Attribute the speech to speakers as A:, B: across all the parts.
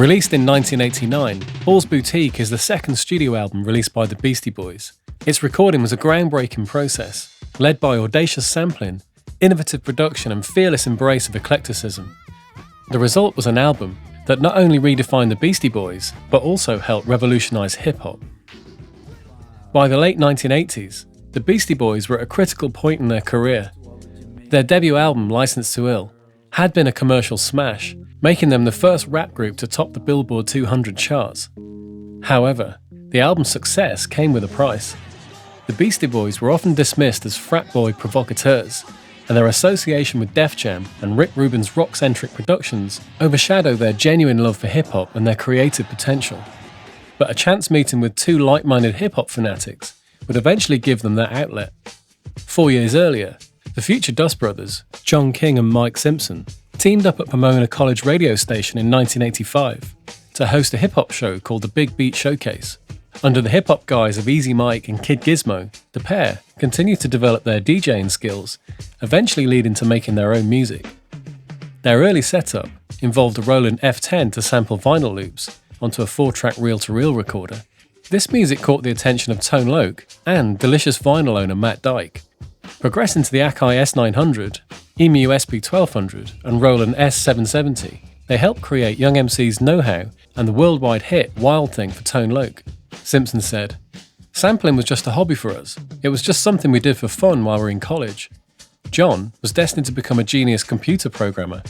A: Released in 1989, Paul's Boutique is the second studio album released by the Beastie Boys. Its recording was a groundbreaking process, led by audacious sampling, innovative production and fearless embrace of eclecticism. The result was an album that not only redefined the Beastie Boys, but also helped revolutionize hip-hop. By the late 1980s, the Beastie Boys were at a critical point in their career. Their debut album, Licensed to Ill, had been a commercial smash, making them the first rap group to top the Billboard 200 charts. However, the album's success came with a price. The Beastie Boys were often dismissed as frat boy provocateurs, and their association with Def Jam and Rick Rubin's rock-centric productions overshadowed their genuine love for hip-hop and their creative potential. But a chance meeting with two like-minded hip-hop fanatics would eventually give them that outlet. 4 years earlier, the future Dust Brothers, John King and Mike Simpson, teamed up at Pomona College radio station in 1985 to host a hip-hop show called the Big Beat Showcase. Under the hip-hop guise of Easy Mike and Kid Gizmo, the pair continued to develop their DJing skills, eventually leading to making their own music. Their early setup involved a Roland F10 to sample vinyl loops onto a 4-track reel-to-reel recorder. This music caught the attention of Tone Loc and Delicious vinyl owner Matt Dyke. Progressing to the Akai S900, EMU SP1200 and Roland S770, they helped create Young MC's Know-How and the worldwide hit Wild Thing for Tone Loc. Simpson said, "Sampling was just a hobby for us. It was just something we did for fun while we were in college. John was destined to become a genius computer programmer,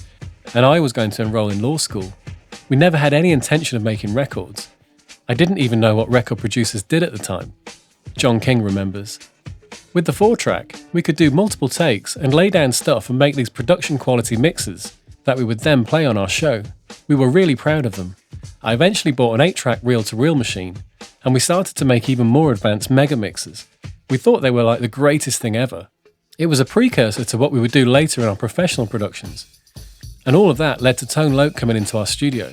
A: and I was going to enroll in law school. We never had any intention of making records. I didn't even know what record producers did at the time." John King remembers, "With the 4-track, we could do multiple takes and lay down stuff and make these production quality mixes that we would then play on our show. We were really proud of them. I eventually bought an 8-track reel-to-reel machine, and we started to make even more advanced mega mixes. We thought they were like the greatest thing ever. It was a precursor to what we would do later in our professional productions. And all of that led to Tone Loc coming into our studio.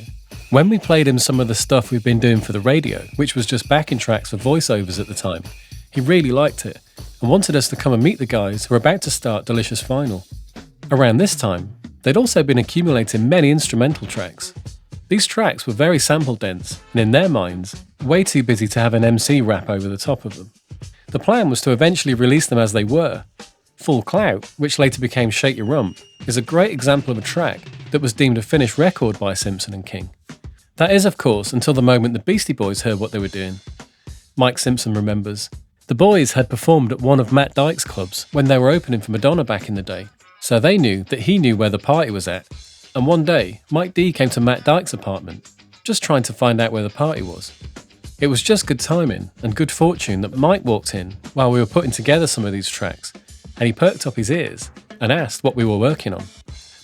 A: When we played him some of the stuff we'd been doing for the radio, which was just backing tracks for voiceovers at the time, he really liked it and wanted us to come and meet the guys who were about to start Delicious Vinyl. Around this time, they'd also been accumulating many instrumental tracks. These tracks were very sample dense and, in their minds, way too busy to have an MC rap over the top of them. The plan was to eventually release them as they were. Full Clout, which later became Shake Your Rump, is a great example of a track that was deemed a finished record by Simpson and King. That is, of course, until the moment the Beastie Boys heard what they were doing. Mike Simpson remembers, "The boys had performed at one of Matt Dyke's clubs when they were opening for Madonna back in the day, so they knew that he knew where the party was at. And one day, Mike D came to Matt Dyke's apartment, just trying to find out where the party was. It was just good timing and good fortune that Mike walked in while we were putting together some of these tracks, and he perked up his ears and asked what we were working on.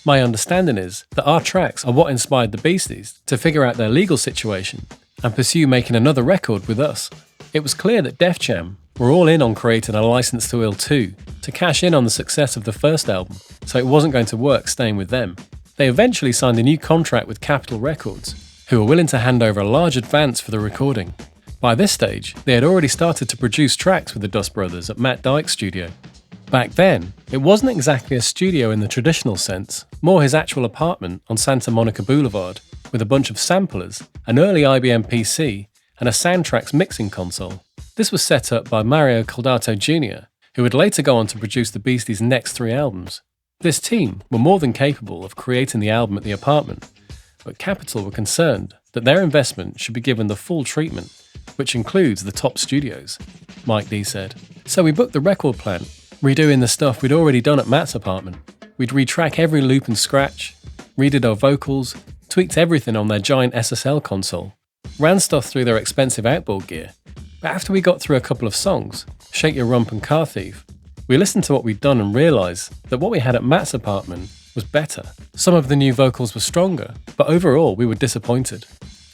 A: My understanding is that our tracks are what inspired the Beasties to figure out their legal situation and pursue making another record with us. It was clear that Def Jam were all in on creating a Licensed to Ill 2 to cash in on the success of the first album, so it wasn't going to work staying with them. They eventually signed a new contract with Capitol Records, who were willing to hand over a large advance for the recording. By this stage, they had already started to produce tracks with the Dust Brothers at Matt Dyke's studio. Back then, it wasn't exactly a studio in the traditional sense, more his actual apartment on Santa Monica Boulevard, with a bunch of samplers, an early IBM PC, and a Soundtracks mixing console. This was set up by Mario Caldato Jr., who would later go on to produce the Beasties' next 3 albums. This team were more than capable of creating the album at the apartment, but Capitol were concerned that their investment should be given the full treatment, which includes the top studios, Mike D said. "So we booked the record plant, redoing the stuff we'd already done at Matt's apartment. We'd retrack every loop and scratch, redid our vocals, tweaked everything on their giant SSL console, ran stuff through their expensive outboard gear. But after we got through a couple of songs, Shake Your Rump and Car Thief, we listened to what we'd done and realised that what we had at Matt's apartment was better. Some of the new vocals were stronger, but overall we were disappointed.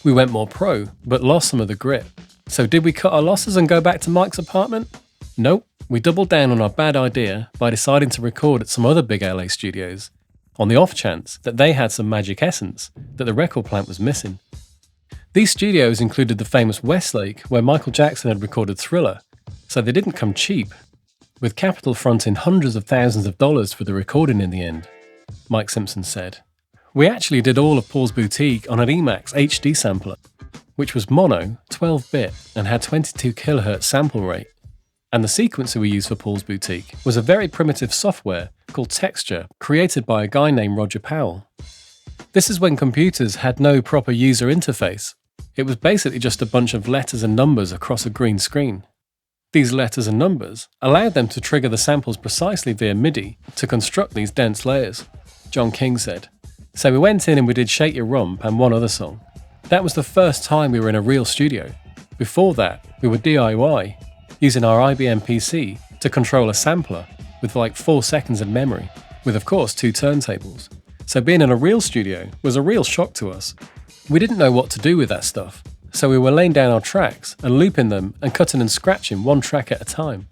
A: We went more pro, but lost some of the grit. So did we cut our losses and go back to Mike's apartment? Nope, we doubled down on our bad idea by deciding to record at some other big LA studios, on the off chance that they had some magic essence that the record plant was missing. These studios included the famous Westlake, where Michael Jackson had recorded Thriller, so they didn't come cheap, with Capitol fronting hundreds of thousands of dollars for the recording in the end," Mike Simpson said. We actually did all of Paul's Boutique on an Emax HD sampler, which was mono, 12-bit, and had 22 kHz sample rate. And the sequencer we used for Paul's Boutique was a very primitive software called Texture, created by a guy named Roger Powell. This is when computers had no proper user interface. It was basically just a bunch of letters and numbers across a green screen. These letters and numbers allowed them to trigger the samples precisely via MIDI to construct these dense layers, John King said. So we went in and we did Shake Your Rump and one other song. That was the first time we were in a real studio. Before that, we were DIY, using our IBM PC to control a sampler with like 4 seconds of memory, with of course 2 turntables. So being in a real studio was a real shock to us. We didn't know what to do with that stuff, so we were laying down our tracks and looping them and cutting and scratching one track at a time.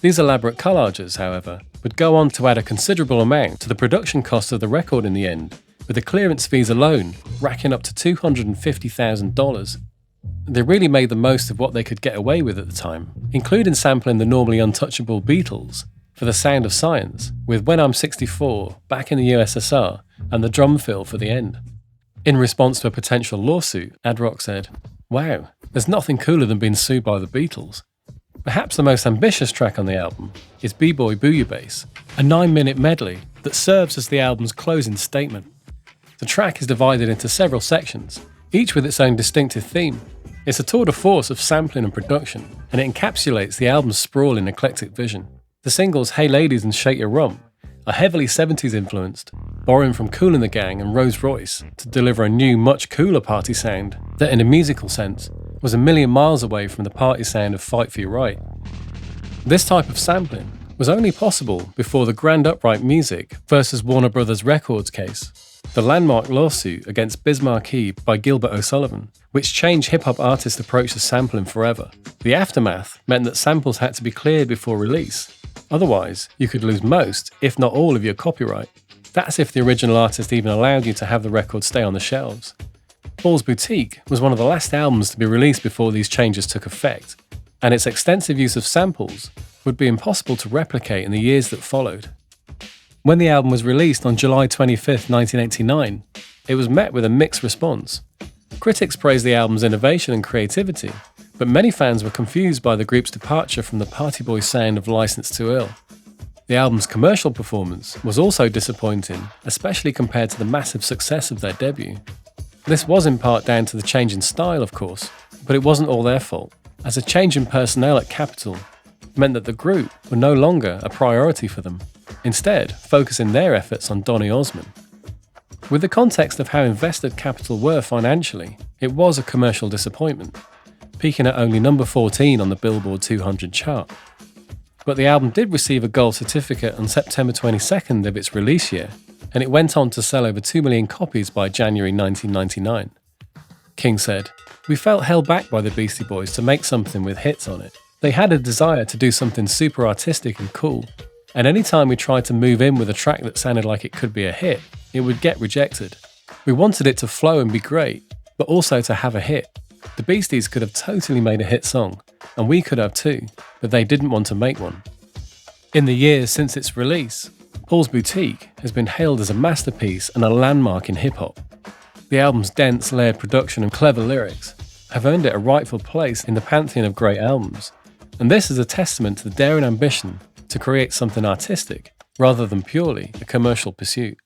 A: These elaborate collages, however, would go on to add a considerable amount to the production cost of the record in the end, with the clearance fees alone racking up to $250,000. They really made the most of what they could get away with at the time, including sampling the normally untouchable Beatles for The Sound of Science, with When I'm 64, Back in the USSR, and the drum fill for the end. In response to a potential lawsuit, Ad Rock said, "Wow, there's nothing cooler than being sued by the Beatles." Perhaps the most ambitious track on the album is B-Boy Bouillabaisse, a 9-minute medley that serves as the album's closing statement. The track is divided into several sections, each with its own distinctive theme. It's a tour de force of sampling and production, and it encapsulates the album's sprawling, eclectic vision. The singles Hey Ladies and Shake Your Rump are heavily 70s influenced, borrowing from Kool and the Gang and Rose Royce to deliver a new, much cooler party sound that, in a musical sense, was a million miles away from the party sound of Fight for Your Right. This type of sampling was only possible before the Grand Upright Music versus Warner Brothers Records case, the landmark lawsuit against Biz Markie by Gilbert O'Sullivan, which changed hip-hop artists' approach to sampling forever. The aftermath meant that samples had to be cleared before release. Otherwise, you could lose most, if not all, of your copyright. That's if the original artist even allowed you to have the record stay on the shelves. Paul's Boutique was one of the last albums to be released before these changes took effect, and its extensive use of samples would be impossible to replicate in the years that followed. When the album was released on July 25, 1989, it was met with a mixed response. Critics praised the album's innovation and creativity, but many fans were confused by the group's departure from the party boy sound of Licensed to Ill. The album's commercial performance was also disappointing, especially compared to the massive success of their debut. This was in part down to the change in style, of course, but it wasn't all their fault, as a change in personnel at Capitol meant that the group were no longer a priority for them, instead focusing their efforts on Donny Osmond. With the context of how invested Capitol were financially, it was a commercial disappointment, peaking at only number 14 on the Billboard 200 chart. But the album did receive a gold certificate on September 22nd of its release year, and it went on to sell over 2 million copies by January 1999. King said, "We felt held back by the Beastie Boys to make something with hits on it. They had a desire to do something super artistic and cool, and any time we tried to move in with a track that sounded like it could be a hit, it would get rejected. We wanted it to flow and be great, but also to have a hit. The Beasties could have totally made a hit song, and we could have too, but they didn't want to make one." In the years since its release, Paul's Boutique has been hailed as a masterpiece and a landmark in hip-hop. The album's dense, layered production and clever lyrics have earned it a rightful place in the pantheon of great albums, and this is a testament to the daring ambition to create something artistic rather than purely a commercial pursuit.